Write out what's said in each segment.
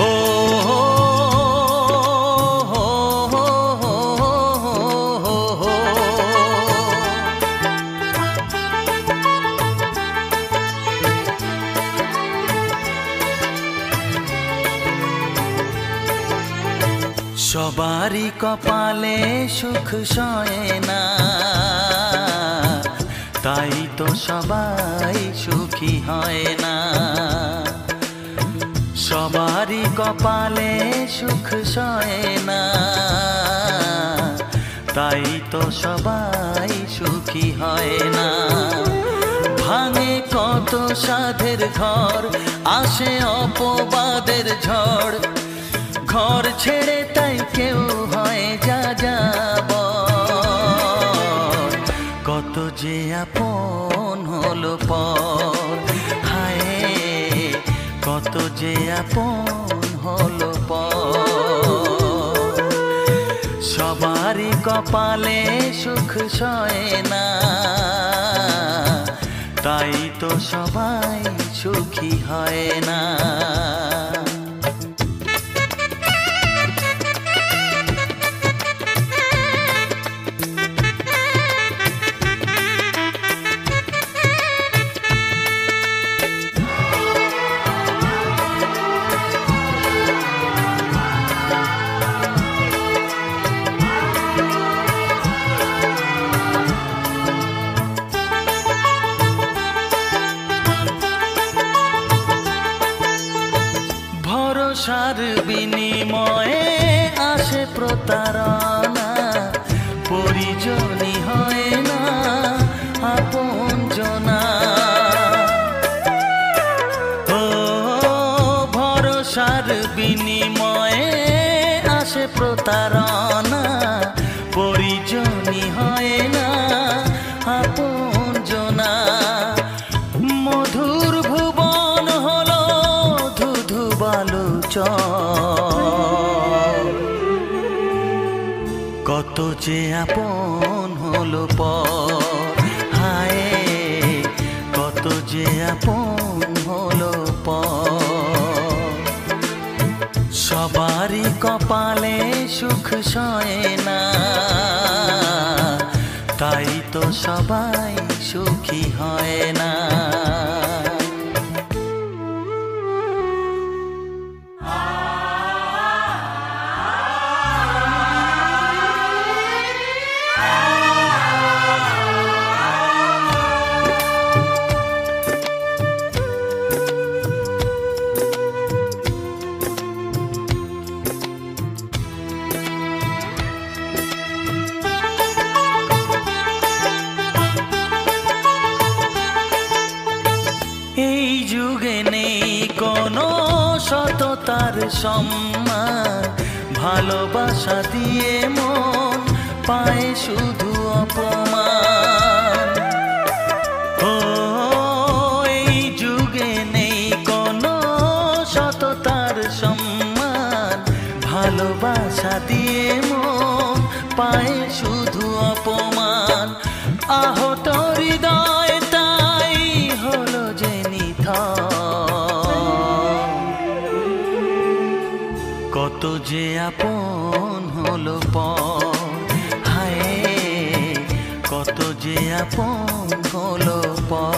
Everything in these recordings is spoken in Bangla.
ও সবারই কপালে সুখ সয় না, তাই তো সবাই সুখী হয় না। সবারই কপালে সুখ সয় না, তাই তো সবাই সুখী হয় না। ভাঙে কত সাধের ঘর, আসে অপবাদের ঝড়, ঘর ছেড়ে তাই কেউ হয় যা যাব। কত যে আপন হলো পর, হায় কত যে আপন হলো পর। সবারই কপালে সুখ সয় না, তাই তো সবাই সুখী হয় না। ভরসার বিনিময়ে আসে প্রতারণা, পরিজনই হয় না আপনজনা। ও ভরসার বিনিময়ে আসে প্রতারণা, পরিজনই হয় না আপনজনা। মধুর ভুবন হলো ধুধু বালুচর, কত যে আপন হলো পর, হায় কত যে আপন হলো পর। সবারই কপালে সুখ সয় না, তাই তো সবাই সুখী হয় না। এই যুগে নেই কোনো সততার সম্মান, ভালোবাসা দিয়ে মন পায় শুধু অপমান। ও এই যুগে নেই কোনো সততার সম্মান, ভালোবাসা দিয়ে মন পায় শুধু অপমান। আহত হৃদয় তাই হলো যে নিথর, কত যে আপন হলো পর, হায় কত যে আপন হলো পর।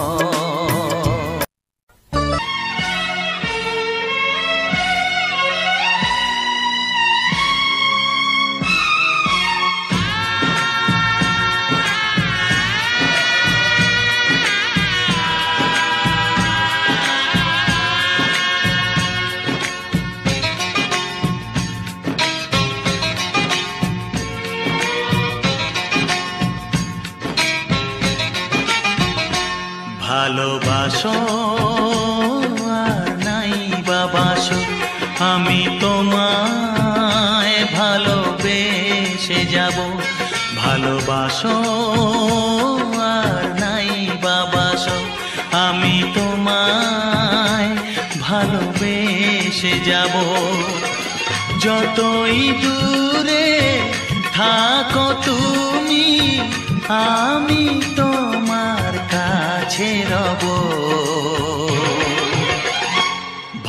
ভালোবাসো আর নাই বাবাসো, আমি তোমায় ভালোবেসে যাব। ভালোবাসো আর নাই বাবাসো, আমি তোমায় ভালোবেসে যাব। যতই দূরে থাকো তুমি, আমি তোমার কাছে রব।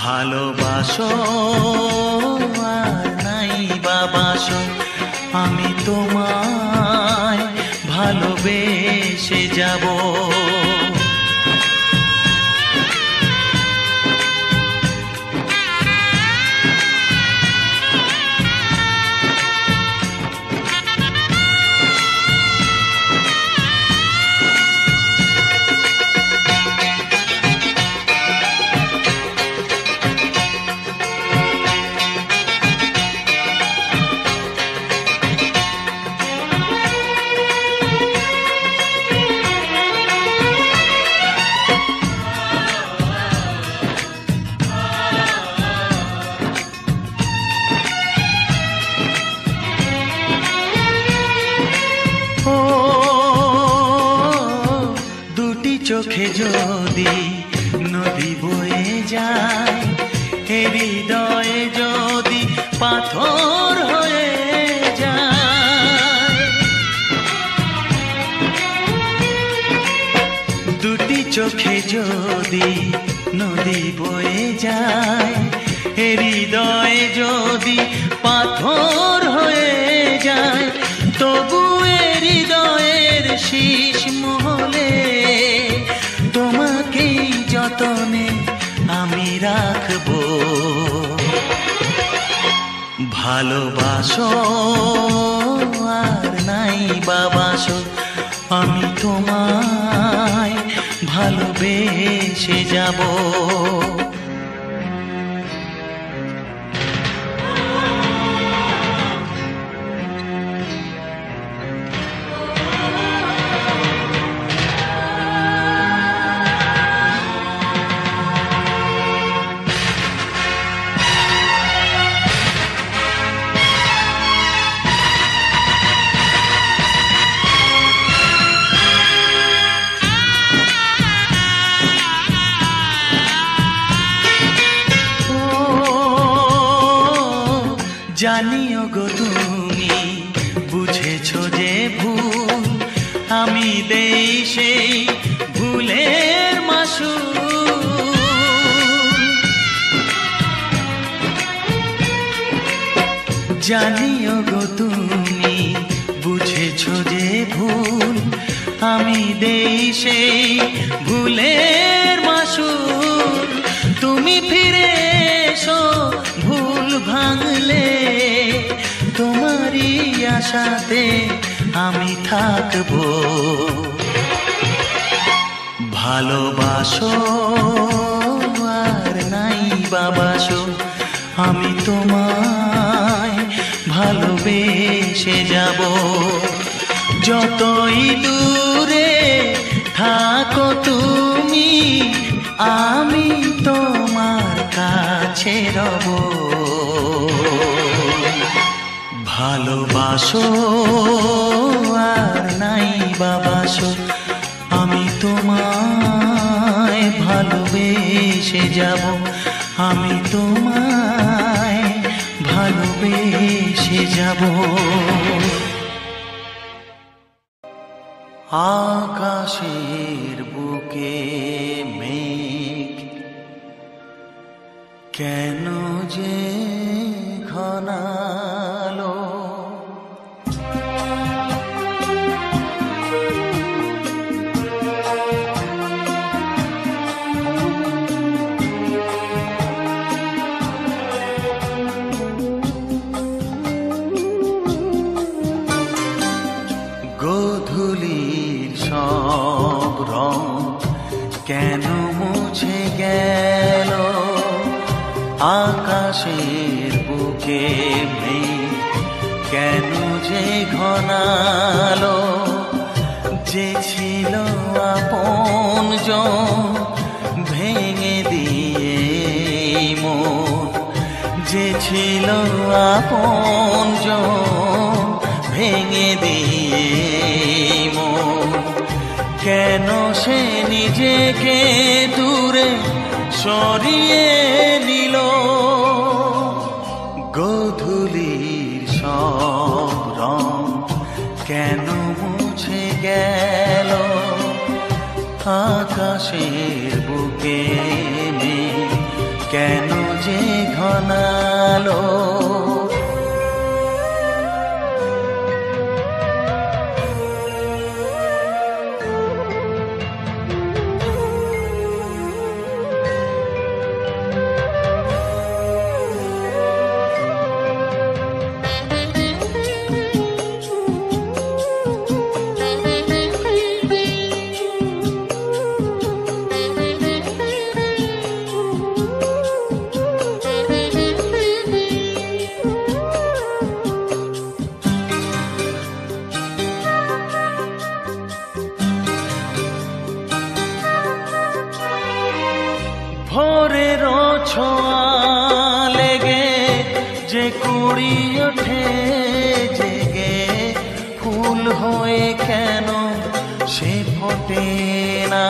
ভালোবাসো আমি তোমায় ভালোবেসে যাব। চোখে যদি নদী বয়ে যায়, হৃদয়ে যদি পাথর হয়ে যায়, দুটি চোখে যদি নদী বয়ে যায়, হৃদয়ে যদি পাথর হয়ে যায়, তবু হৃদয়ের শীষ মহলে তোমাকেই যতনে আমি রাখবো। ভালোবাসো আর নাই বাবাসো, আমি তোমায় ভালোবেসে যাব। জানিও গো তুমি বুঝেছো যে ভুল, আমি দেই সেই ভুলের মাসুল। জানিও গো তুমি বুঝেছো যে ভুল, আমি দেই সেই ভুলের মাসুল। তুমি ফিরে এসো ভুল ভাঙলে, তোমারই আশাতে আমি থাকবো। ভালোবাসো আর নাই বাবাসো, আমি তোমায় ভালোবেসে যাব। যতই দূরে থাকো তুমি, আমি তোমার কাছে রব। ভালোবাসো আর নাই বাবাসো, আমি তোমায় ভালোবেসে যাব। আমি তোমায় ভালোবেসে যাব। আকাশের বুকে মেঘ কেন যে ঘনালো, গোধূলির সব রং কেন মুছে গেল, আকাশের বুকে মেঘ কেন যে ঘনালো। যে ছিল আপনজন ভেঙে দিয়ে মন, যে ছিল আপনজন ভেঙে দিয়ে মন, কেন সে নিজেকে দূরে সরিয়ে নিল। গোধূলির সব রং কেন মুছে গেল, আকাশের বুকে মেঘ কেন যে ঘনালো। ছোঁয়া লেগে যে কুড়ি ওঠে জেগে, ফুল হয়ে কেন সে ফোটে না?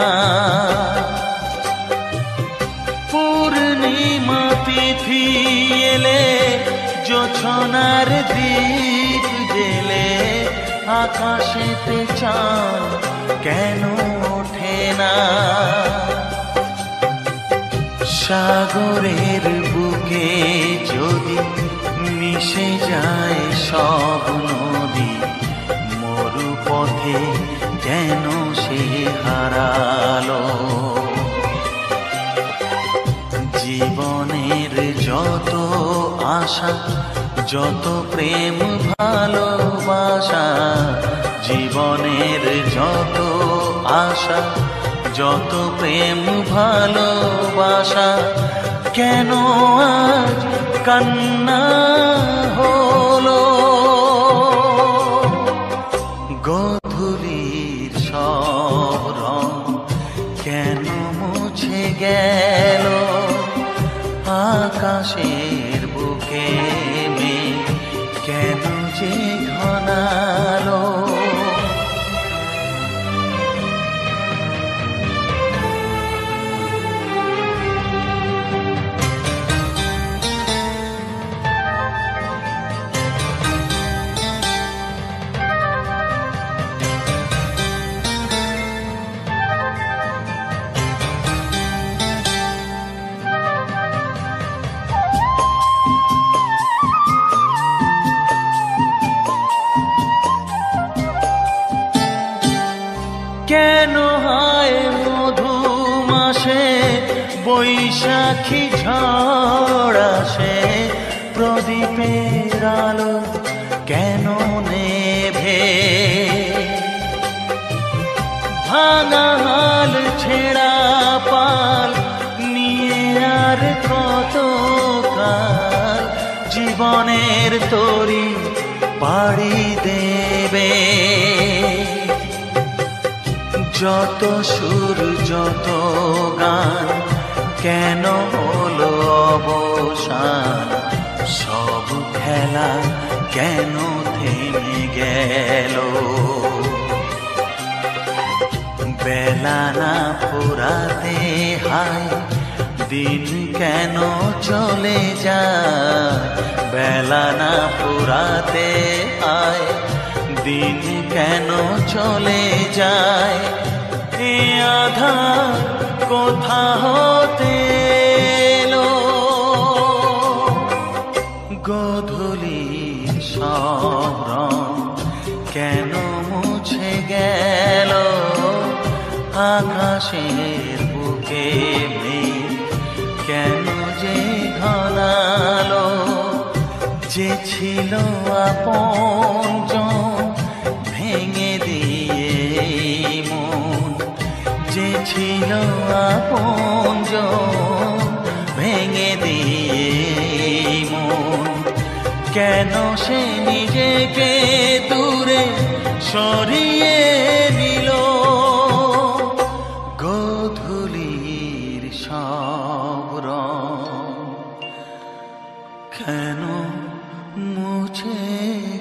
পূর্ণিমা তিথি এলে জোছনার দীপ জেলে, আকাশেতে চাঁদ কেন ওঠে না? সাগরের বুকে যদি মিশে যায় সব নদী, মরু পথে কেন সে হারালো? জীবনের যত আশা, যত প্রেম ভালোবাসা, জীবনের যত আশা, যত প্রেম ভালোবাসা, কেন আজ কান্না হলো? গোধূলির সব রং কেন মুছে গেল? আকাশের বুকে মেঘ কেন যে ঘনালো? কেন হয় মধু মাসে বৈশাখী ঝড় আসে, প্রদীপের আলো কেন নেভে? ভাঙা হাল ছেঁড়া পাল নিয়ে আর কত কাল জীবনের তরি পাড়ি দেবে? যত সুর যত গান কেন হলো অবসান? সব খেলা কেন থেমে গেল? বেলা না ফুরাতে হায় দিন কেন চলে যায়? বেলা না ফুরাতে হায় দিন কেন চলে যায়? এ আধার কোথা হতে এলো? গোধূলির সব রং কেন মুছে গেল? আকাশের বুকে মেঘ কেন যে ঘনালো? যে ছিল আপনজন ভেঙে দিয়ে মন, যে ছিল আপনজন ভেঙে দিয়ে মন, কেন সে নিজেকে দূরে সরিয়ে নিল? গোধূলির সব রং কেন মুছে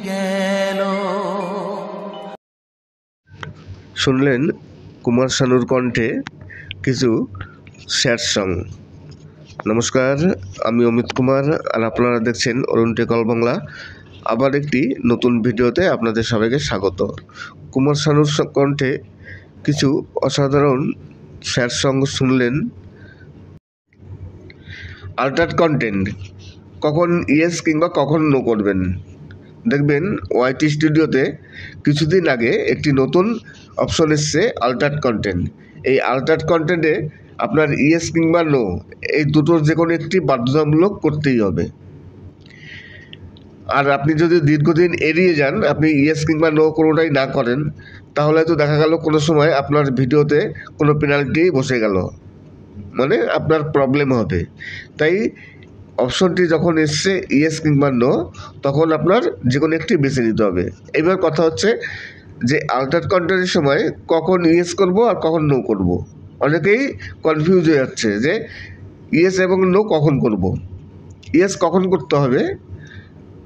গেল? শুনলেন কুমার শানুর কণ্ঠে কিছু স্যাড সং। নমস্কার, আমি অমিত কুমার, আর আপনারা দেখছেন অরুণ টেক অল বাংলা। আবার একটি নতুন ভিডিওতে আপনাদের সবাইকে স্বাগত। কুমার শানুর কণ্ঠে কিছু অসাধারণ স্যাড সং শুনলেন। আল্টার কন্টেন্ট কখন ইয়েস কিংবা কখন নো করবেন, দেখবেন ওয়াইটি স্টুডিওতে কিছুদিন আগে একটি নতুন অপশন এসছে আল্টার্ড কন্টেন্ট। এই আল্টার্ড কন্টেন্টে আপনার ইয়েস কিংবা নো এই দুটোর যে কোনো একটি বাধ্যতামূলক করতেই হবে। আর আপনি যদি দীর্ঘদিন এড়িয়ে যান, আপনি ইয়েস কিংবা নো কোনোটাই না করেন, তাহলে তো দেখা গেল কোনো সময় আপনার ভিডিওতে কোনো পেনাল্টি বসে গেল, মানে আপনার প্রবলেম হবে। তাই অপশনটি যখন এসছে ইয়েস কিংবা নো, তখন আপনার যে কোনো একটি বেছে নিতে হবে। এবার কথা হচ্ছে যে আল্টার্ড কন্টেন্টের সময় কখন ইয়েস করব আর কখন নো করব। অনেকেই কনফিউজ হয়ে যাচ্ছে যে ইয়েস এবং নো কখন করব? ইয়েস কখন করতে হবে?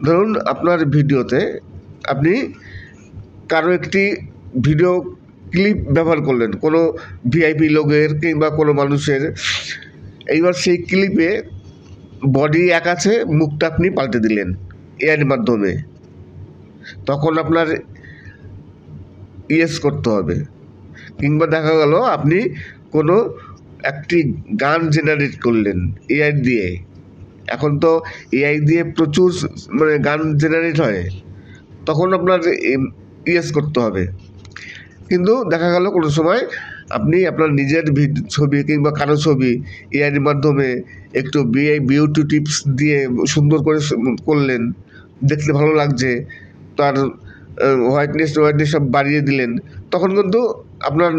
ধরুন আপনার ভিডিওতে আপনি কারো একটি ভিডিও ক্লিপ ব্যবহার করলেন, কোনো ভিআইপি লোকের কিংবা কোনো মানুষের। এইবার সেই ক্লিপে বডি এক আছে, মুখটা আপনি পাল্টে দিলেন এআইয়ের মাধ্যমে, তখন আপনার ইয়েস করতে হবে। কিংবা দেখা গেল আপনি কোনো একটি গান জেনারেট করলেন এআই দিয়ে। এখন তো এআই দিয়ে প্রচুর মানে গান জেনারেট হয়, তখন আপনার ইয়েস করতে হবে। কিন্তু দেখা গেল কোনো সময় আপনি আপনার নিজের ছবি কিংবা কারো ছবি এআইয়ের মাধ্যমে একটু বিউটি টিপস দিয়ে সুন্দর করে করলেন, দেখতে ভালো লাগছে, তার হোয়াইটনেস সব বাড়িয়ে দিলেন, তখন কিন্তু আপনার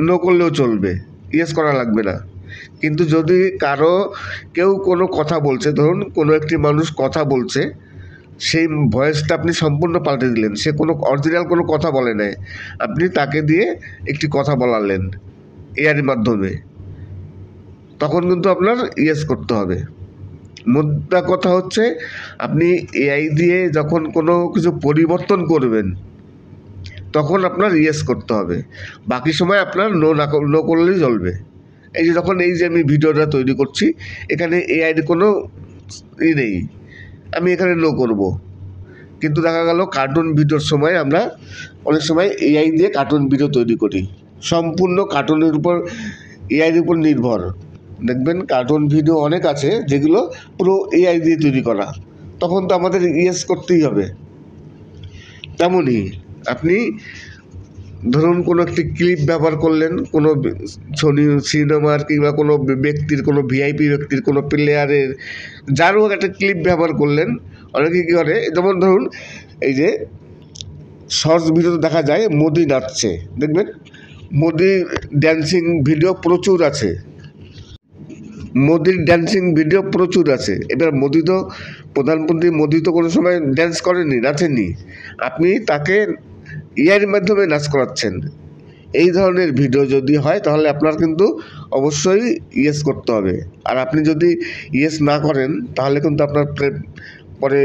নো করলেও চলবে, ইয়েস করা লাগবে না। কিন্তু যদি কেউ কোনো কথা বলছে, ধরুন কোনো একটি মানুষ কথা বলছে, সেই ভয়েসটা আপনি সম্পূর্ণ পাল্টে দিলেন, সে কোনো অরিজিনাল কোনো কথা বলে নাই, আপনি তাকে দিয়ে একটি কথা বলালেন এআইয়ের মাধ্যমে, তখন কিন্তু আপনার ইয়েস করতে হবে। মোদ্দা কথা হচ্ছে, আপনি এআই দিয়ে যখন কোনো কিছু পরিবর্তন করবেন তখন আপনার ইয়েস করতে হবে, বাকি সময় আপনার নো করলেই চলবে। এই যে যখন এই যে আমি ভিডিওটা তৈরি করছি, এখানে এআইয়ের কোনো নেই, আমি এখানে নো করব। কিন্তু দেখা গেল কার্টুন ভিডিওর সময় আমরা অনেক সময় এআই দিয়ে কার্টুন ভিডিও তৈরি করি, সম্পূর্ণ কার্টুনের উপর এআইয়ের উপর নির্ভর। দেখবেন কার্টুন ভিডিও অনেক আছে যেগুলো পুরো এআই দিয়ে তৈরি করা, তখন তো আমাদের ইয়েস করতেই হবে। তেমনই আপনি ধরুন কোনো একটি ক্লিপ ব্যবহার করলেন, কোনো সিনেমার কিংবা কোনো ব্যক্তির, কোনো ভিআইপি ব্যক্তির, কোনো প্লেয়ারের, যারও একটা ক্লিপ ব্যবহার করলেন। অনেকে কী করে, যেমন ধরুন এই যে শর্টস ভিডিওতে দেখা যায় মোদি নাচছে, দেখবেন মোদির ড্যান্সিং ভিডিও প্রচুর আছে, মোদির ড্যান্সিং ভিডিও প্রচুর আছে। এবার প্রধানমন্ত্রী মোদি তো কোনো সময় ড্যান্স করেননি, নাচেননি, আপনি তাকে এআইয়ের মাধ্যমে নাচ করাচ্ছেন। এই ধরনের ভিডিও যদি হয় তাহলে আপনার কিন্তু অবশ্যই ইয়েস করতে হবে। আর আপনি যদি ইয়েস না করেন তাহলে কিন্তু আপনার পরে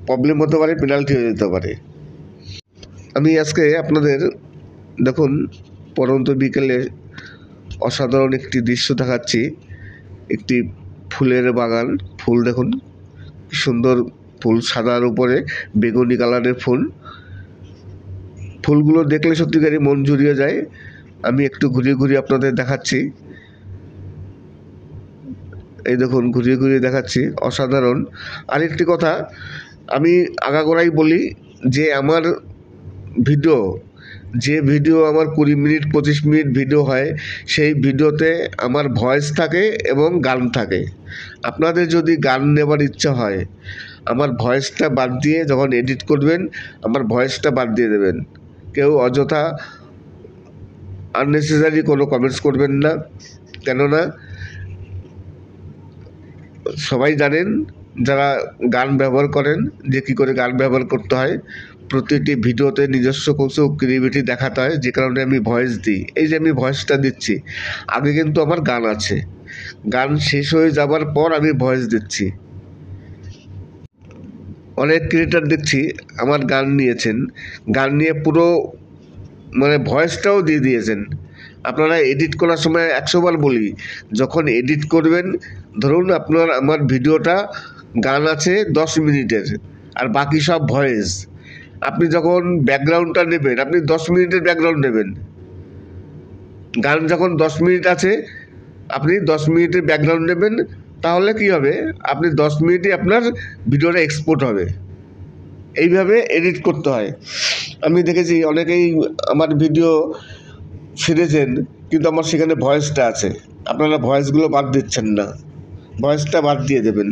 প্রবলেম হতে পারে, পেনাল্টি হয়ে যেতে পারে। আমি আজকে আপনাদের দেখুন পরন্ত বিকেলে অসাধারণ একটি দৃশ্য দেখাচ্ছি। একটি ফুলের বাগান, ফুল দেখুন কি সুন্দর ফুল, সাদার উপরে বেগুনি কালারের ফুল। ফুলগুলো দেখলে সত্যিকারই মন জুড়িয়ে যায়। আমি একটু ঘুরিয়ে ঘুরিয়ে আপনাদের দেখাচ্ছি, এই দেখুন ঘুরিয়ে ঘুরিয়ে দেখাচ্ছি, অসাধারণ। আরেকটি কথা আমি আগাগোড়াই বলি যে আমার ভিডিও আমার 20 মিনিট 25 মিনিট ভিডিও হয়, সেই ভিডিওতে আমার ভয়েস থাকে এবং গান থাকে। আপনাদের যদি গান নেবার ইচ্ছা হয়, আমার ভয়েসটা বাদ দিয়ে যখন এডিট করবেন আমার ভয়েসটা বাদ দিয়ে দেবেন। কেউ অযথা আননেসেসারি কোনো কমেন্টস করবেন না, কেননা সবাই জানেন যারা গান ব্যবহার করেন যে কী করে গান ব্যবহার করতে হয়। প্রতিটি ভিডিওতে নিজস্ব কিছু ক্রিয়েটিভিটি দেখাতে হয়, যে কারণে আমি ভয়েস দিই। এই যে আমি ভয়েসটা দিচ্ছি, আগে কিন্তু আমার গান আছে, গান শেষ হয়ে যাবার পর আমি ভয়েস দিচ্ছি। অনেক ক্রিয়েটার দেখছি আমার গান নিয়েছেন, গান নিয়ে পুরো মানে ভয়েসটাও দিয়ে দিয়েছেন। আপনারা এডিট করার সময় 100 বার বলি, যখন এডিট করবেন, ধরুন আমার ভিডিওটা গান আছে 10 মিনিটের আর বাকি সব ভয়েস, আপনি যখন ব্যাকগ্রাউন্ডটা নেবেন আপনি 10 মিনিটের ব্যাকগ্রাউন্ড নেবেন। গান যখন 10 মিনিট আছে আপনি 10 মিনিটের ব্যাকগ্রাউন্ড নেবেন, তাহলে কি হবে, আপনি 10 মিনিটে আপনার ভিডিওটা এক্সপোর্ট হবে। এইভাবে এডিট করতে হয়। আমি দেখেছি অনেকেই আমার ভিডিও ছেড়েছেন কিন্তু আমার সেখানে ভয়েসটা আছে, আপনারা ভয়েসগুলো বাদ দিচ্ছেন না, ভয়েসটা বাদ দিয়ে দেবেন।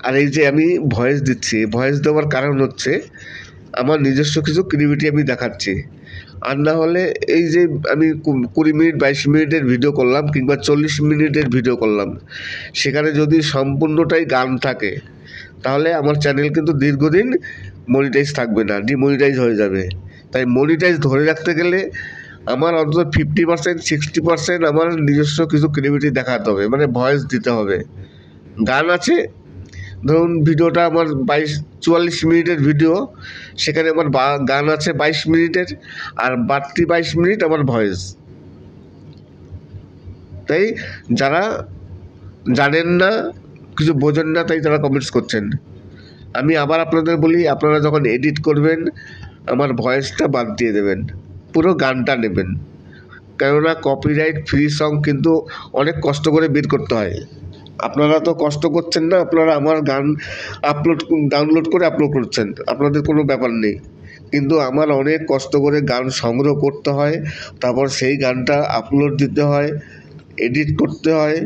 আর এই যে আমি ভয়েস দিচ্ছি, ভয়েস দেওয়ার কারণ হচ্ছে আমার নিজস্ব কিছু ক্রিয়েটিভিটি আমি দেখাচ্ছি। আর না হলে এই যে আমি 20 মিনিট 22 মিনিটের ভিডিও করলাম কিংবা 40 মিনিটের ভিডিও করলাম, সেখানে যদি সম্পূর্ণটাই গান থাকে তাহলে আমার চ্যানেল কিন্তু দীর্ঘদিন মনিটাইজ থাকবে না, ডিমনিটাইজ হয়ে যাবে। তাই মনিটাইজ ধরে রাখতে গেলে আমার অন্তত 50% 60% আমার নিজস্ব কিছু ক্রিয়েটিভিটি দেখাতে হবে, মানে ভয়েস দিতে হবে। গান আছে, ধরুন ভিডিওটা আমার 44 মিনিটের ভিডিও, সেখানে আমার গান আছে 22 মিনিটের, আর বাড়তি 22 মিনিট আমার ভয়েস। তাই যারা জানেন না, কিছু বোঝেন না, তাই তারা কমেন্টস করছেন। আমি আবার আপনাদের বলি, আপনারা যখন এডিট করবেন আমার ভয়েসটা বাদ দিয়ে দেবেন, পুরো গানটা নেবেন। কেননা কপিরাইট ফ্রি সং কিন্তু অনেক কষ্ট করে বের করতে হয়। আপনারা তো কষ্ট করছেন না, আপনারা আমার গান ডাউনলোড করে আপলোড করছেন, আপনাদের কোনো ব্যাপার নেই। কিন্তু আমার অনেক কষ্ট করে গান সংগ্রহ করতে হয়, তারপর সেই গানটা আপলোড দিতে হয়, এডিট করতে হয়।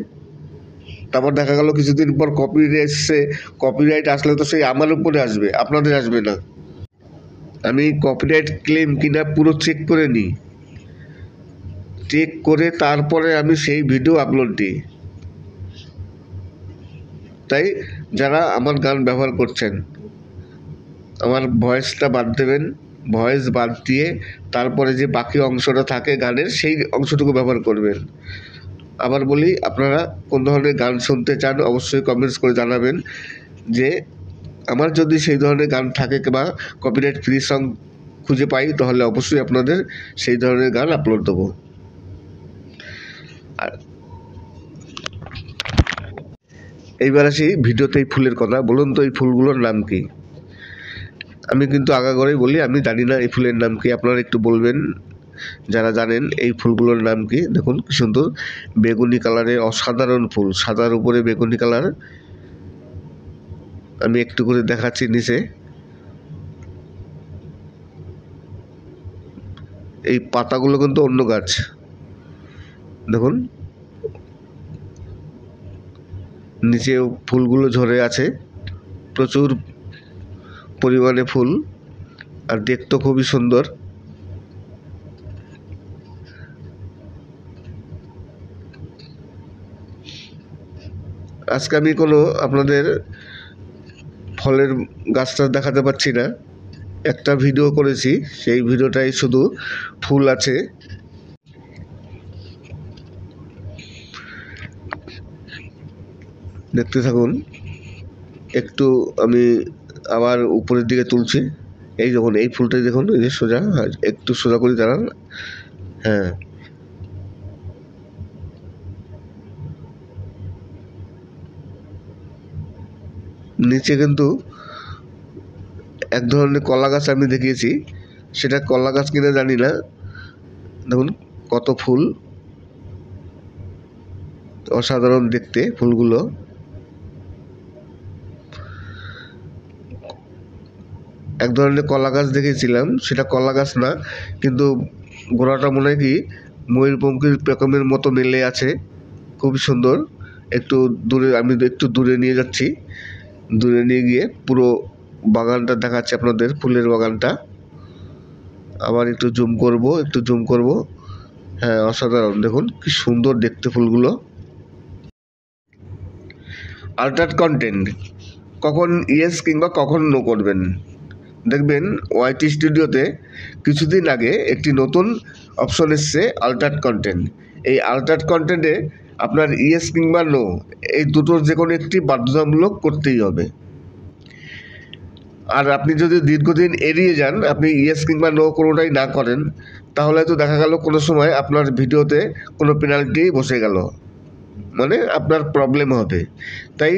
তারপর দেখা গেল কিছুদিন পর কপিরাইট আসলে তো সেই আমার উপরে আসবে, আপনাদের আসবে না। আমি কপিরাইট ক্লেম কিনা পুরো চেক করে নিই, চেক করে তারপরে আমি সেই ভিডিও আপলোড দিই। তাই যারা আমার গান ব্যবহার করছেন, আমার ভয়েসটা বাদ দেবেন, ভয়েস বাদ দিয়ে তারপরে যে বাকি অংশটা থাকে গানের, সেই অংশটুকু ব্যবহার করবেন। আবার বলি, আপনারা কোন ধরনের গান শুনতে চান অবশ্যই কমেন্টস করে জানাবেন, যে আমার যদি সেই ধরনের গান থাকে বা কপিরাইট ফ্রি সং খুঁজে পাই, তাহলে অবশ্যই আপনাদের সেই ধরনের গান আপলোড দেবো। আর এইবার আসি ভিডিওতে এই ফুলের কথা। বলুন তো এই ফুলগুলোর নাম কি? আমি কিন্তু আগাগোড়াই বলি আমি জানি না এই ফুলের নাম কি, আপনারা একটু বলবেন যারা জানেন এই ফুলগুলোর নাম কি। দেখুন কি সুন্দর বেগুনি কালারের অসাধারণ ফুল, সাদার উপরে বেগুনি কালার। আমি একটু করে দেখাচ্ছি নিচে। এই পাতাগুলো কিন্তু অন্য গাছ, দেখুন নিচে ফুলগুলো ঝরে আছে, প্রচুর পরিমাণে ফুল, আর দেখতে খুবই সুন্দর। আজকে আমি কোনো আপনাদের ফলের গাছটা দেখাতে পারছি না, একটা ভিডিও করেছি, সেই ভিডিওটাই শুধু ফুল আছে। দেখতে থাকুন। একটু আমি আবার উপরের দিকে তুলছি। এই দেখুন এই ফুলটাই দেখুন, এই যে সোজা, একটু সোজা করে দাঁড়ান। হ্যাঁ, নিচে কিন্তু এক ধরনের কলা গাছ আমি দেখিয়েছি, সেটা কলা গাছ কিনা জানি না। দেখুন কত ফুল, অসাধারণ দেখতে ফুলগুলো। এক ধরনের কলা গাছ দেখেছিলাম, সেটা কলা গাছ না, কিন্তু গোড়াটা মনে হয় কি ময়ূরপঙ্খীর পেখমের মতো মেলে আছে, খুবই সুন্দর। আমি একটু দূরে নিয়ে যাচ্ছি, দূরে নিয়ে গিয়ে পুরো বাগানটা দেখাচ্ছি আপনাদের, ফুলের বাগানটা। আবার একটু জুম করব। হ্যাঁ, অসাধারণ, দেখুন কি সুন্দর দেখতে ফুলগুলো। আল্টার কন্টেন্ট কখন ইয়েস কিংবা কখন নো করবেন। দেখবেন ওয়াইটি স্টুডিওতে কিছুদিন আগে একটি নতুন অপশন এসছে, আল্টার্ড কন্টেন্ট। এই আল্টার্ড কন্টেন্টে আপনার ইয়েস কিংবা নো এই দুটোর যে কোনো একটি বাধ্যতামূলক করতেই হবে। আর আপনি যদি দীর্ঘদিন এড়িয়ে যান, আপনি ইয়েস কিংবা নো কোনোটাই না করেন, তাহলে তো দেখা গেল কোনো সময় আপনার ভিডিওতে কোনো পেনাল্টি বসে গেল, মানে আপনার প্রবলেম হবে। তাই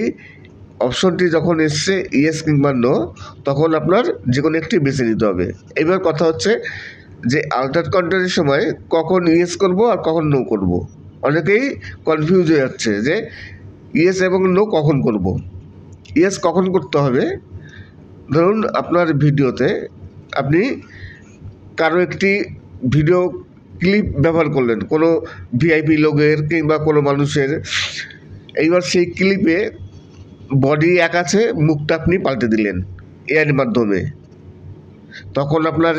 অপশনটি যখন এসছে ইয়েস কিংবা নো, তখন আপনার যে কোনো একটি বেছে নিতে হবে। এবার কথা হচ্ছে যে আল্টার কন্টেন্টের সময় কখন ইয়েস করব আর কখন নো করব। অনেকেই কনফিউজ হয়ে যাচ্ছে যে ইয়েস এবং নো কখন করব। ইয়েস কখন করতে হবে, ধরুন আপনার ভিডিওতে আপনি কারো একটি ভিডিও ক্লিপ ব্যবহার করলেন, কোনো ভিআইপি লোকের কিংবা কোনো মানুষের। এইবার সেই ক্লিপে বডি এক আছে, মুখটা আপনি পাল্টে দিলেন এআইয়ের মাধ্যমে, তখন আপনার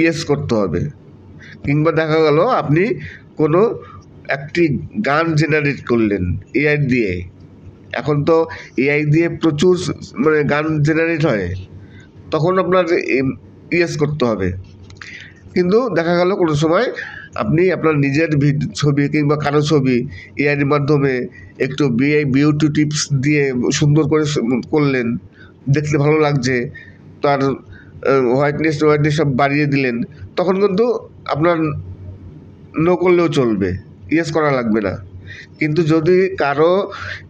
ইয়েস করতে হবে। কিংবা দেখা গেল আপনি কোনো একটি গান জেনারেট করলেন এআই দিয়ে, এখন তো এআই দিয়ে প্রচুর গান জেনারেট হয়, তখন আপনার ইয়েস করতে হবে। কিন্তু দেখা গেল কোনো সময় আপনি আপনার নিজের ছবি কিংবা কারো ছবি এআইয়ের মাধ্যমে একটু বিউটি টিপস দিয়ে সুন্দর করে করলেন, দেখতে ভালো লাগছে, তার হোয়াইটনেস সব বাড়িয়ে দিলেন, তখন কিন্তু আপনার নো করলেও চলবে, ইয়েস করা লাগবে না। কিন্তু যদি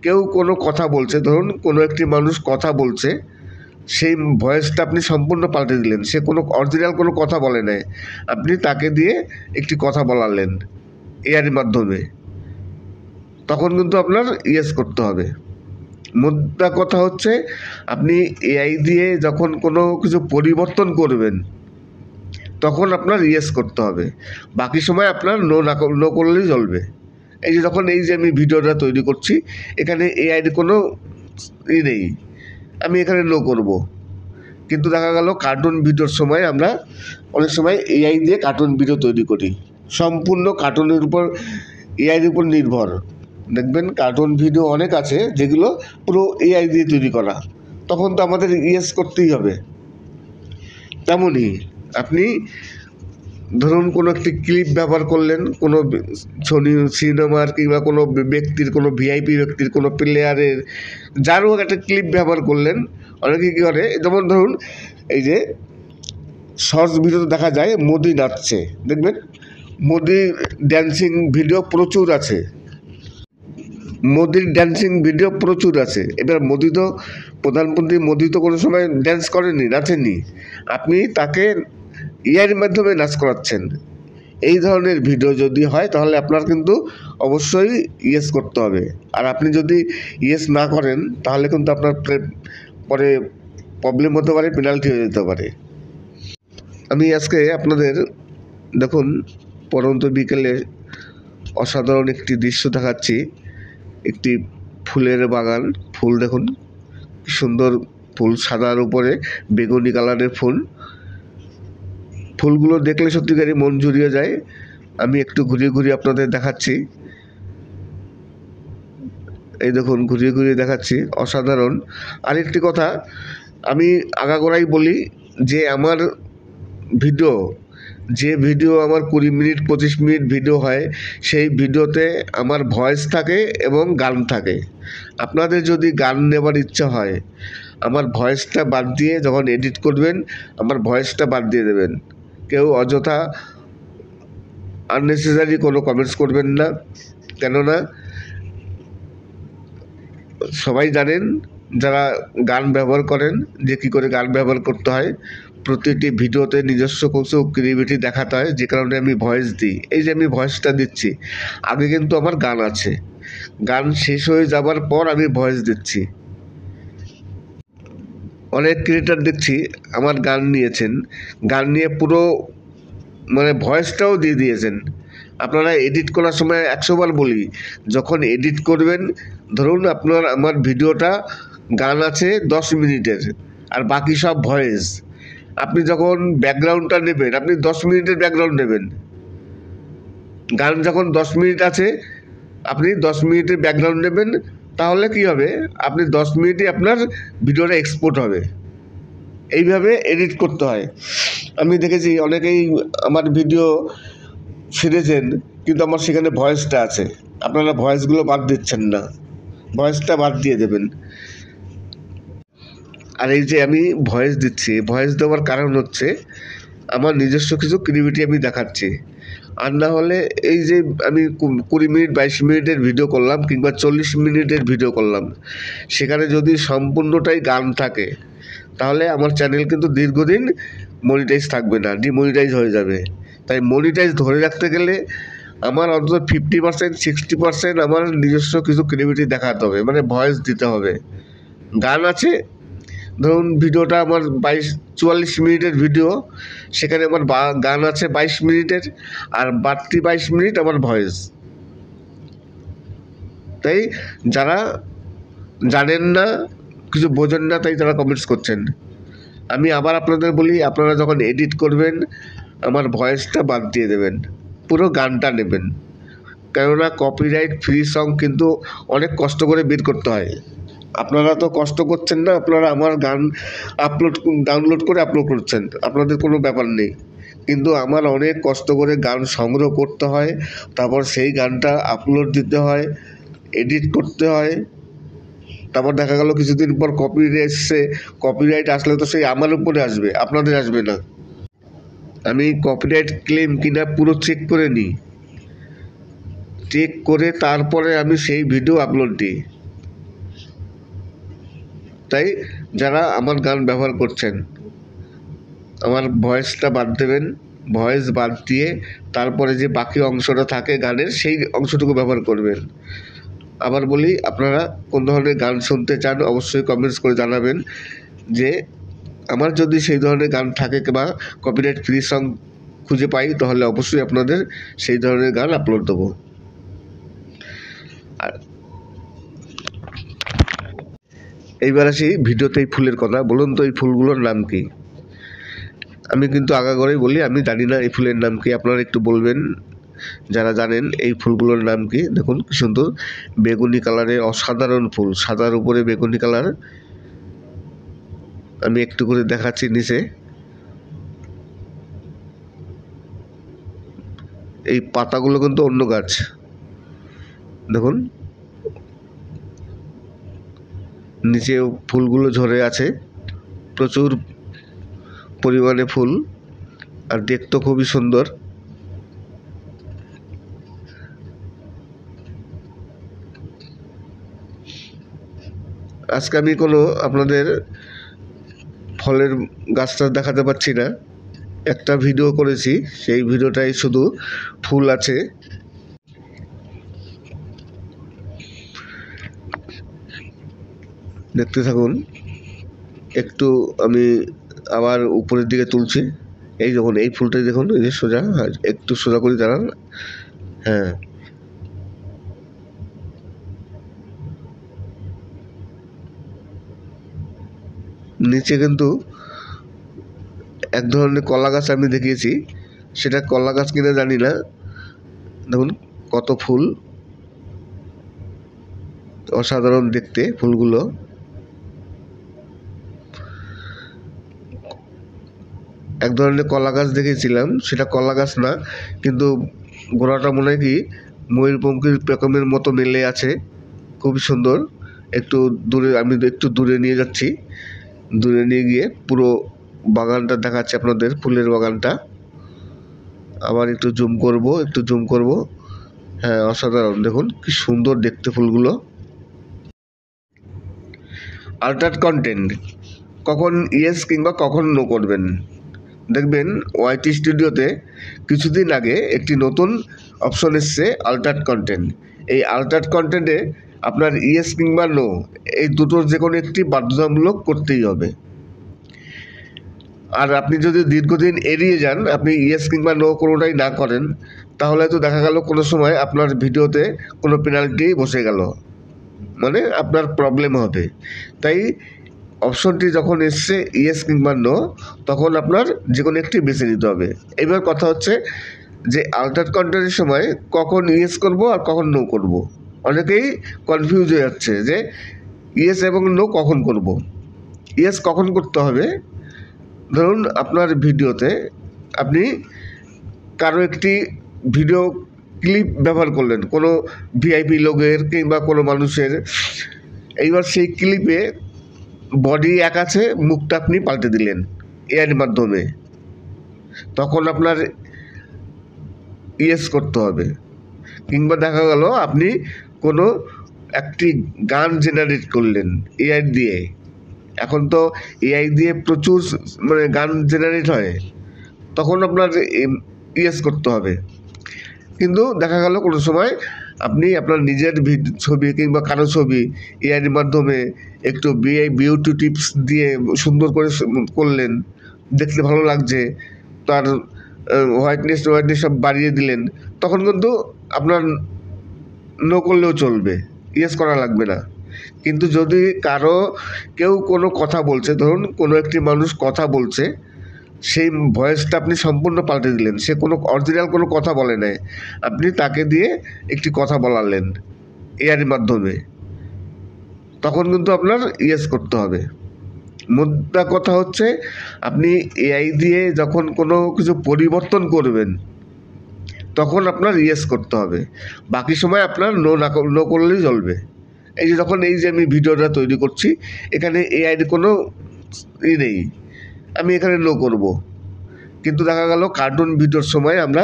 কেউ কোনো কথা বলছে, ধরুন কোনো একটি মানুষ কথা বলছে, সেই ভয়েসটা আপনি সম্পূর্ণ পাল্টে দিলেন, সে কোনো অরিজিনাল কোনো কথা বলে নাই, আপনি তাকে দিয়ে একটি কথা বলালেন এআইয়ের মাধ্যমে, তখন কিন্তু আপনার ইয়েস করতে হবে। মোদ্দা কথা হচ্ছে, আপনি এআই দিয়ে যখন কোনো কিছু পরিবর্তন করবেন তখন আপনার ইয়েস করতে হবে, বাকি সময় আপনার নো করলেই চলবে। এই যে আমি ভিডিওটা তৈরি করছি, এখানে এআইয়ের কোনো নেই, আমি এখানে নো করব। কিন্তু দেখা গেল কার্টুন ভিডিওর সময় আমরা অনেক সময় এআই দিয়ে কার্টুন ভিডিও তৈরি করি, সম্পূর্ণ কার্টুনের উপর এআইয়ের উপর নির্ভর। দেখবেন কার্টুন ভিডিও অনেক আছে যেগুলো পুরো এআই দিয়ে তৈরি করা, তখন তো আমাদের ইয়েস করতেই হবে। তেমনই আপনি ধরুন কোনো একটি ক্লিপ ব্যবহার করলেন, কোনো সিনেমার কিংবা কোনো ব্যক্তির, কোনো ভিআইপি ব্যক্তির, কোনো প্লেয়ারের, যারও একটা ক্লিপ ব্যবহার করলেন। অনেকে কী করে, যেমন ধরুন এই যে শর্টস ভিডিওতে দেখা যায় মোদি নাচছে, দেখবেন মোদির ড্যান্সিং ভিডিও প্রচুর আছে, মোদির ড্যান্সিং ভিডিও প্রচুর আছে। এবার প্রধানমন্ত্রী মোদি তো কোনো সময় ড্যান্স করেনি, নাচেননি, আপনি তাকে এআইয়ের মাধ্যমে নাচ করাচ্ছেন। এই ধরনের ভিডিও যদি হয় তাহলে আপনার কিন্তু অবশ্যই ইয়েস করতে হবে। আর আপনি যদি ইয়েস না করেন তাহলে কিন্তু আপনার পরে প্রবলেম হতে পারে, পেনাল্টি হয়ে যেতে পারে। আমি আজকে আপনাদের দেখুন পরন্ত বিকেলে অসাধারণ একটি দৃশ্য দেখাচ্ছি। একটি ফুলের বাগান, ফুল দেখুন কি সুন্দর ফুল, সাদার উপরে বেগুনি কালারের ফুলগুলো দেখলে সত্যিকারই মন জুড়িয়ে যায়। আমি একটু ঘুরিয়ে ঘুরিয়ে আপনাদের দেখাচ্ছি, এই দেখুন ঘুরিয়ে ঘুরিয়ে দেখাচ্ছি, অসাধারণ। আরেকটি কথা আমি আগাগোড়াই বলি যে আমার ভিডিও আমার 20 মিনিট 25 মিনিট ভিডিও হয়, সেই ভিডিওতে আমার ভয়েস থাকে এবং গান থাকে। আপনাদের যদি গান নেবার ইচ্ছা হয়, আমার ভয়েসটা বাদ দিয়ে যখন এডিট করবেন আমার ভয়েসটা বাদ দিয়ে দেবেন। কেউ অযথা আননেসেসারি কোনো কমেন্টস করবেন না, কেননা সবাই জানেন যারা গান ব্যবহার করেন যে কী করে গান ব্যবহার করতে হয়। প্রতিটি ভিডিওতে নিজস্ব কিছু ক্রিয়েটিভিটি দেখাতে হয়, যে কারণে আমি ভয়েস দিই। এই যে আমি ভয়েসটা দিচ্ছি, আগে কিন্তু আমার গান আছে, গান শেষ হয়ে যাবার পর আমি ভয়েস দিচ্ছি। অনেক ক্রিয়েটার দেখছি আমার গান নিয়েছেন, গান নিয়ে পুরো ভয়েসটাও দিয়ে দিয়েছেন। আপনারা এডিট করার সময় 100 বার বলি, যখন এডিট করবেন, ধরুন আমার ভিডিওটা গান আছে 10 মিনিটের আর বাকি সব ভয়েস, আপনি যখন ব্যাকগ্রাউন্ডটা নেবেন আপনি 10 মিনিটের ব্যাকগ্রাউন্ড নেবেন। গান যখন 10 মিনিট আছে আপনি 10 মিনিটের ব্যাকগ্রাউন্ড নেবেন, তাহলে কি হবে, আপনি 10 মিনিটে আপনার ভিডিওটা এক্সপোর্ট হবে। এইভাবে এডিট করতে হয়। আমি দেখেছি অনেকেই আমার ভিডিও ছেড়েছেন কিন্তু আমার সেখানে ভয়েসটা আছে, আপনারা ভয়েসগুলো বাদ দিচ্ছেন না, ভয়েসটা বাদ দিয়ে দেবেন। আর এই যে আমি ভয়েস দিচ্ছি, ভয়েস দেওয়ার কারণ হচ্ছে আমার নিজস্ব কিছু ক্রিয়েটিভিটি আমি দেখাচ্ছি। আর না হলে এই যে আমি 20 মিনিট 22 মিনিটের ভিডিও করলাম কিংবা 40 মিনিটের ভিডিও করলাম, সেখানে যদি সম্পূর্ণটাই গান থাকে তাহলে আমার চ্যানেল কিন্তু দীর্ঘদিন মনিটাইজ থাকবে না, ডিমনিটাইজ হয়ে যাবে। তাই মনিটাইজ ধরে রাখতে গেলে আমার অন্তত 50% 60% আমার নিজস্ব কিছু ক্রিয়েটিভিটি দেখাতে হবে, ভয়েস দিতে হবে। গান আছে, ধরুন ভিডিওটা আমার 44 মিনিটের ভিডিও, সেখানে আমার গান আছে 22 মিনিটের আর বাড়তি 22 মিনিট আমার ভয়েস। তাই যারা জানেন না, কিছু বোঝেন না, তাই তারা কমেন্টস করছেন। আমি আবার আপনাদের বলি, আপনারা যখন এডিট করবেন আমার ভয়েসটা বাদ দিয়ে দেবেন, পুরো গানটা নেবেন, কেননা কপিরাইট ফ্রি সং কিন্তু অনেক কষ্ট করে বের করতে হয়। আপনারা তো কষ্ট করছেন না, আপনারা আমার গান ডাউনলোড করে আপলোড করছেন, আপনাদের কোনো ব্যাপার নেই। কিন্তু আমার অনেক কষ্ট করে গান সংগ্রহ করতে হয়, তারপর সেই গানটা আপলোড দিতে হয়, এডিট করতে হয়। তারপর দেখা গেল কিছুদিন পর কপিরাইট আসলে তো সেই আমার উপরে আসবে, আপনাদের আসবে না। আমি কপিরাইট ক্লেম কিনা পুরো চেক করে নিই, চেক করে তারপরে আমি সেই ভিডিও আপলোড দিই। তাই যারা আমার গান ব্যবহার করছেন, আমার ভয়েসটা বাদ দেবেন, ভয়েস বাদ দিয়ে তারপরে যে বাকি অংশটা থাকে গানের সেই অংশটুকু ব্যবহার করবেন। আবার বলি, আপনারা কোন ধরনের গান শুনতে চান অবশ্যই কমেন্টস করে জানাবেন, যে আমার যদি সেই ধরনের গান থাকে বা কপিরাইট ফ্রি সং খুঁজে পাই তাহলে অবশ্যই আপনাদের সেই ধরনের গান আপলোড দেবো। আর এইবার আসি ভিডিওতে এই ফুলের কথা। বলুন তো এই ফুলগুলোর নাম কি? আমি কিন্তু আগাগোড়াই বলি আমি জানি না এই ফুলের নাম কি, আপনারা একটু বলবেন যারা জানেন এই ফুলগুলোর নাম কি। দেখুন কি সুন্দর বেগুনি কালারের অসাধারণ ফুল, সাদার উপরে বেগুনি কালার। আমি একটু করে দেখাচ্ছি নিচে। এই পাতাগুলো কিন্তু অন্য গাছ, দেখুন নিচে ফুলগুলো ঝরে আছে, প্রচুর পরিমাণে ফুল, আর দেখতে খুবই সুন্দর। আজকে আমি কোনো আপনাদের ফলের গাছটা দেখাতে পারছি না, একটা ভিডিও করেছি, সেই ভিডিওটাই শুধু ফুল আছে। দেখতে থাকুন। একটু আমি আবার উপরের দিকে তুলছি। এই দেখুন এই ফুলটাই দেখুন, এই যে সোজা, একটু সোজা করে দাঁড়ান। হ্যাঁ, নিচে কিন্তু এক ধরনের কলা গাছ আমি দেখিয়েছি, সেটা কলা গাছ কিনা জানি না। দেখুন কত ফুল, অসাধারণ দেখতে ফুলগুলো। এক ধরনের কলা গাছ দেখেছিলাম, সেটা কলা গাছ না, কিন্তু গোড়াটা মনে হয় কি ময়ূরপঙ্খীর পেখমের মতো মেলে আছে, খুব সুন্দর। আমি একটু দূরে নিয়ে যাচ্ছি, দূরে নিয়ে গিয়ে পুরো বাগানটা দেখাচ্ছি আপনাদের, ফুলের বাগানটা। আবার একটু জুম করব। হ্যাঁ, অসাধারণ, দেখুন কি সুন্দর দেখতে ফুলগুলো। আল্টার কন্টেন্ট কখন ইয়েস কিংবা কখন নো করবেন। দেখবেন ওয়াইটি স্টুডিওতে কিছুদিন আগে একটি নতুন অপশন এসছে, আল্টার কন্টেন্ট। এই আল্টার কন্টেন্টে আপনার ইয়েস কিংবা নো এই দুটোর যে কোনো একটি বাধ্যতামূলক করতেই হবে। আর আপনি যদি দীর্ঘদিন এড়িয়ে যান, আপনি ইয়েস কিংবা নো কোনোটাই না করেন, তাহলে তো দেখা গেল কোনো সময় আপনার ভিডিওতে কোনো পেনাল্টি বসে গেল, মানে আপনার প্রবলেম হবে। তাই অপশনটি যখন এসছে ইয়েস কিংবা নো, তখন আপনার যে কোনো একটি বেছে নিতে হবে। এবার কথা হচ্ছে যে আল্টার কন্টেন্টের সময় কখন ইয়েস করব আর কখন নো করব। অনেকেই কনফিউজ হয়ে যাচ্ছে যে ইয়েস এবং নো কখন করব। ইয়েস কখন করতে হবে, ধরুন আপনার ভিডিওতে আপনি কারো একটি ভিডিও ক্লিপ ব্যবহার করলেন, কোনো ভিআইপি লোগের কিংবা কোনো মানুষের। এইবার সেই ক্লিপে বডি এক আছে, মুখটা আপনি পাল্টে দিলেন এআইয়ের মাধ্যমে, তখন আপনার ইয়েস করতে হবে। কিংবা দেখা গেল আপনি কোনো একটি গান জেনারেট করলেন এআই দিয়ে, এখন তো এআই দিয়ে প্রচুর মানে গান জেনারেট হয়, তখন আপনার ইয়েস করতে হবে। কিন্তু দেখা গেল কোনো সময় আপনি আপনার নিজের ছবি কিংবা কারো ছবি এআইয়ের মাধ্যমে একটু বিউটি টিপস দিয়ে সুন্দর করে করলেন, দেখতে ভালো লাগছে, তার হোয়াইটনেস সব বাড়িয়ে দিলেন, তখন কিন্তু আপনার নো করলেও চলবে, ইয়েস করা লাগবে না। কিন্তু যদি কেউ কোনো কথা বলছে, ধরুন কোনো একটি মানুষ কথা বলছে, সেই ভয়েসটা আপনি সম্পূর্ণ পাল্টে দিলেন, সে কোনো অরিজিনাল কোনো কথা বলে নাই, আপনি তাকে দিয়ে একটি কথা বলালেন এআইয়ের মাধ্যমে, তখন কিন্তু আপনার ইয়েস করতে হবে। মোদ্দা কথা হচ্ছে আপনি এআই দিয়ে যখন কোনো কিছু পরিবর্তন করবেন তখন আপনার ইয়েস করতে হবে, বাকি সময় আপনার নো করলেই চলবে। এই যে যখন এই যে আমি ভিডিওটা তৈরি করছি, এখানে এআইয়ের কোনো নেই, আমি এখানে নো করব। কিন্তু দেখা গেল কার্টুন ভিডিওর সময় আমরা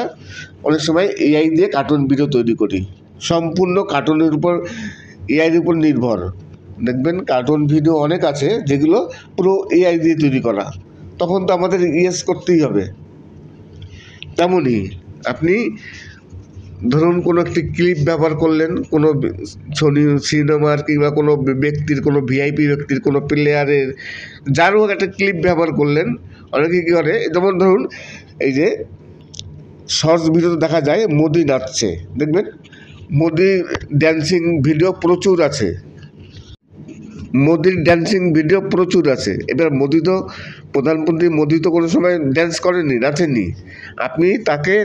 অনেক সময় এআই দিয়ে কার্টুন ভিডিও তৈরি করি, সম্পূর্ণ কার্টুনের উপর এআইয়ের উপর নির্ভর। দেখবেন কার্টুন ভিডিও অনেক আছে যেগুলো পুরো এআই দিয়ে তৈরি করা, তখন তো আমাদের ইয়েস করতেই হবে। তেমনই আপনি ধরুন কোনো একটি ক্লিপ ব্যবহার করলেন, কোনো সিনেমার কিংবা কোনো ব্যক্তির, কোনো ভিআইপি ব্যক্তির, কোনো প্লেয়ারের, যারও একটা ক্লিপ ব্যবহার করলেন। অনেকে কী করে, যেমন ধরুন এই যে শর্টস ভিডিওতে দেখা যায় মোদি নাচছে, দেখবেন মোদির ড্যান্সিং ভিডিও প্রচুর আছে, মোদির ড্যান্সিং ভিডিও প্রচুর আছে। এবার মোদি তো প্রধানমন্ত্রী, মোদি তো কোনো সময় ড্যান্স করেননি, নাচেননি। আপনি তাকে